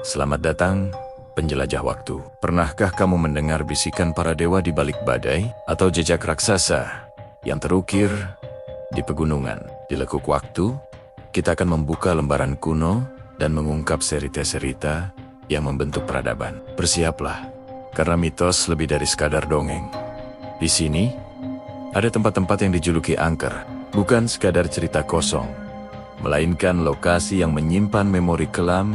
Selamat datang, penjelajah waktu. Pernahkah kamu mendengar bisikan para dewa di balik badai atau jejak raksasa yang terukir di pegunungan? Di lekuk waktu, kita akan membuka lembaran kuno dan mengungkap cerita-cerita yang membentuk peradaban. Bersiaplah, karena mitos lebih dari sekadar dongeng. Di sini, ada tempat-tempat yang dijuluki angker, bukan sekadar cerita kosong, melainkan lokasi yang menyimpan memori kelam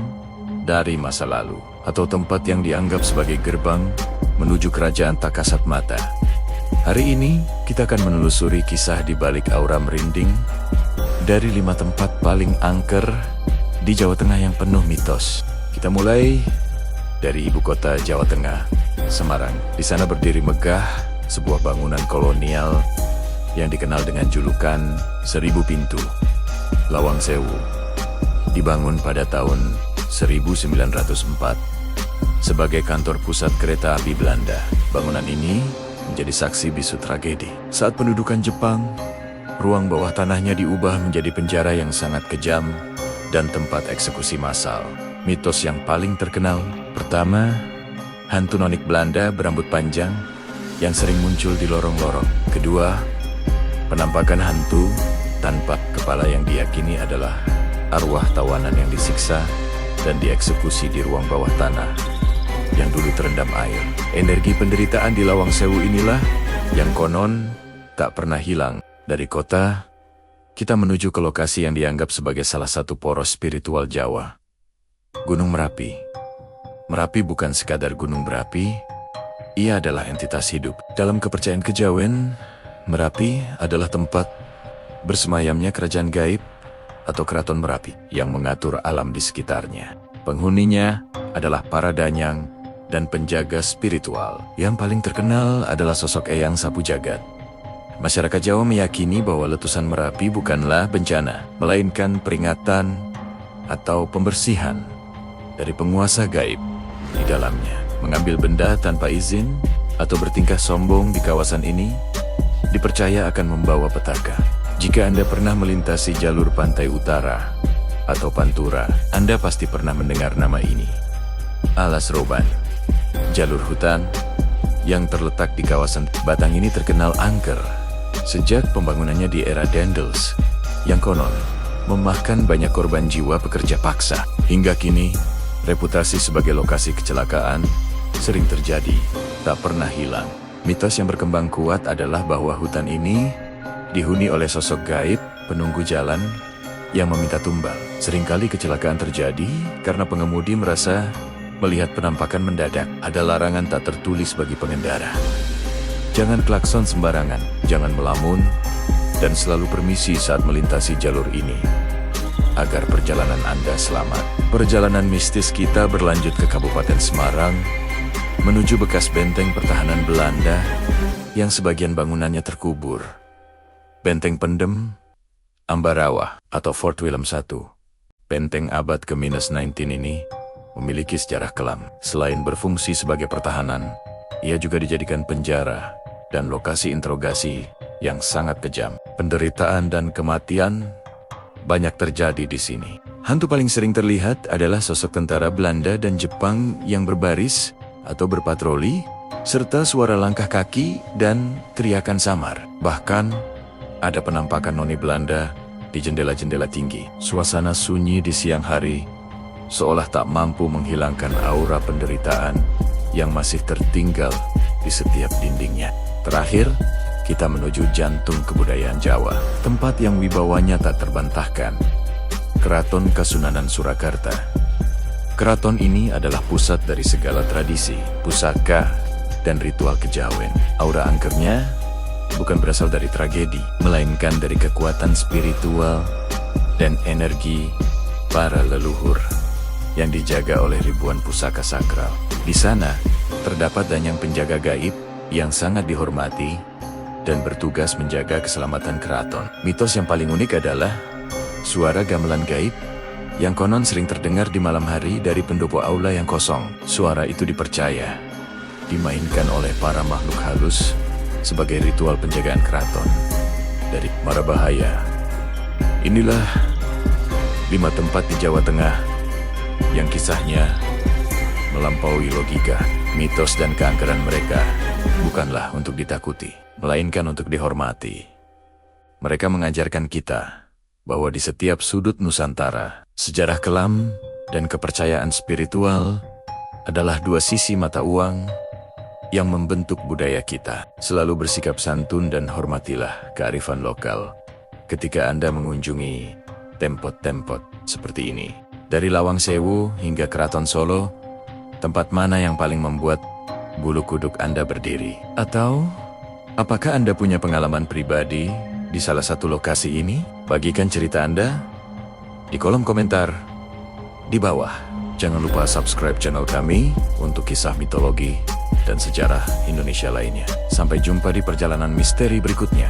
dari masa lalu, atau tempat yang dianggap sebagai gerbang menuju kerajaan tak kasat mata. Hari ini, kita akan menelusuri kisah di balik aura merinding dari 5 tempat paling angker di Jawa Tengah yang penuh mitos. Kita mulai dari ibu kota Jawa Tengah, Semarang. Di sana berdiri megah sebuah bangunan kolonial yang dikenal dengan julukan 1000 Pintu, Lawang Sewu. Dibangun pada tahun 1904 sebagai kantor pusat kereta api Belanda. Bangunan ini menjadi saksi bisu tragedi. Saat pendudukan Jepang, ruang bawah tanahnya diubah menjadi penjara yang sangat kejam dan tempat eksekusi massal. Mitos yang paling terkenal, pertama, hantu nonik Belanda berambut panjang yang sering muncul di lorong-lorong. Kedua, penampakan hantu tanpa kepala yang diyakini adalah arwah tawanan yang disiksa dan dieksekusi di ruang bawah tanah yang dulu terendam air. Energi penderitaan di Lawang Sewu inilah yang konon tak pernah hilang. Dari kota, kita menuju ke lokasi yang dianggap sebagai salah satu poros spiritual Jawa, Gunung Merapi. Merapi bukan sekadar gunung berapi, ia adalah entitas hidup. Dalam kepercayaan kejawen, Merapi adalah tempat bersemayamnya kerajaan gaib atau Keraton Merapi yang mengatur alam di sekitarnya. Penghuninya adalah para danyang dan penjaga spiritual. Yang paling terkenal adalah sosok Eyang Sapu Jagat. Masyarakat Jawa meyakini bahwa letusan Merapi bukanlah bencana, melainkan peringatan atau pembersihan dari penguasa gaib di dalamnya. Mengambil benda tanpa izin atau bertingkah sombong di kawasan ini dipercaya akan membawa petaka. Jika Anda pernah melintasi jalur pantai utara atau Pantura, Anda pasti pernah mendengar nama ini. Alas Roban, jalur hutan yang terletak di kawasan Batang ini terkenal angker sejak pembangunannya di era Dendels, yang konon memakan banyak korban jiwa pekerja paksa. Hingga kini, reputasi sebagai lokasi kecelakaan sering terjadi, tak pernah hilang. Mitos yang berkembang kuat adalah bahwa hutan ini dihuni oleh sosok gaib penunggu jalan yang meminta tumbal. Seringkali kecelakaan terjadi karena pengemudi merasa melihat penampakan mendadak. Ada larangan tak tertulis bagi pengendara. Jangan klakson sembarangan, jangan melamun, dan selalu permisi saat melintasi jalur ini, agar perjalanan Anda selamat. Perjalanan mistis kita berlanjut ke Kabupaten Semarang, menuju bekas benteng pertahanan Belanda yang sebagian bangunannya terkubur. Benteng Pendem, Ambarawa atau Fort Willem I, benteng abad ke-19 ini memiliki sejarah kelam. Selain berfungsi sebagai pertahanan, ia juga dijadikan penjara dan lokasi interogasi yang sangat kejam. Penderitaan dan kematian banyak terjadi di sini. Hantu paling sering terlihat adalah sosok tentara Belanda dan Jepang yang berbaris atau berpatroli, serta suara langkah kaki dan teriakan samar. Bahkan, ada penampakan noni Belanda di jendela-jendela tinggi. Suasana sunyi di siang hari, seolah tak mampu menghilangkan aura penderitaan yang masih tertinggal di setiap dindingnya. Terakhir, kita menuju jantung kebudayaan Jawa, tempat yang wibawanya tak terbantahkan, Keraton Kasunanan Surakarta. Keraton ini adalah pusat dari segala tradisi, pusaka, dan ritual kejawen. Aura angkernya bukan berasal dari tragedi, melainkan dari kekuatan spiritual dan energi para leluhur yang dijaga oleh ribuan pusaka sakral. Di sana, terdapat danyang penjaga gaib yang sangat dihormati dan bertugas menjaga keselamatan keraton. Mitos yang paling unik adalah suara gamelan gaib yang konon sering terdengar di malam hari dari pendopo aula yang kosong. Suara itu dipercaya dimainkan oleh para makhluk halus sebagai ritual penjagaan keraton dari mara bahaya. Inilah 5 tempat di Jawa Tengah yang kisahnya melampaui logika. Mitos dan keangkeran mereka bukanlah untuk ditakuti, melainkan untuk dihormati. Mereka mengajarkan kita bahwa di setiap sudut Nusantara, sejarah kelam dan kepercayaan spiritual adalah dua sisi mata uang yang membentuk budaya kita. Selalu bersikap santun dan hormatilah kearifan lokal ketika Anda mengunjungi tempat-tempat seperti ini. Dari Lawang Sewu hingga Keraton Solo, tempat mana yang paling membuat bulu kuduk Anda berdiri? Atau apakah Anda punya pengalaman pribadi di salah satu lokasi ini? Bagikan cerita Anda di kolom komentar di bawah. Jangan lupa subscribe channel kami untuk kisah mitologi dan sejarah Indonesia lainnya. Sampai jumpa di perjalanan misteri berikutnya.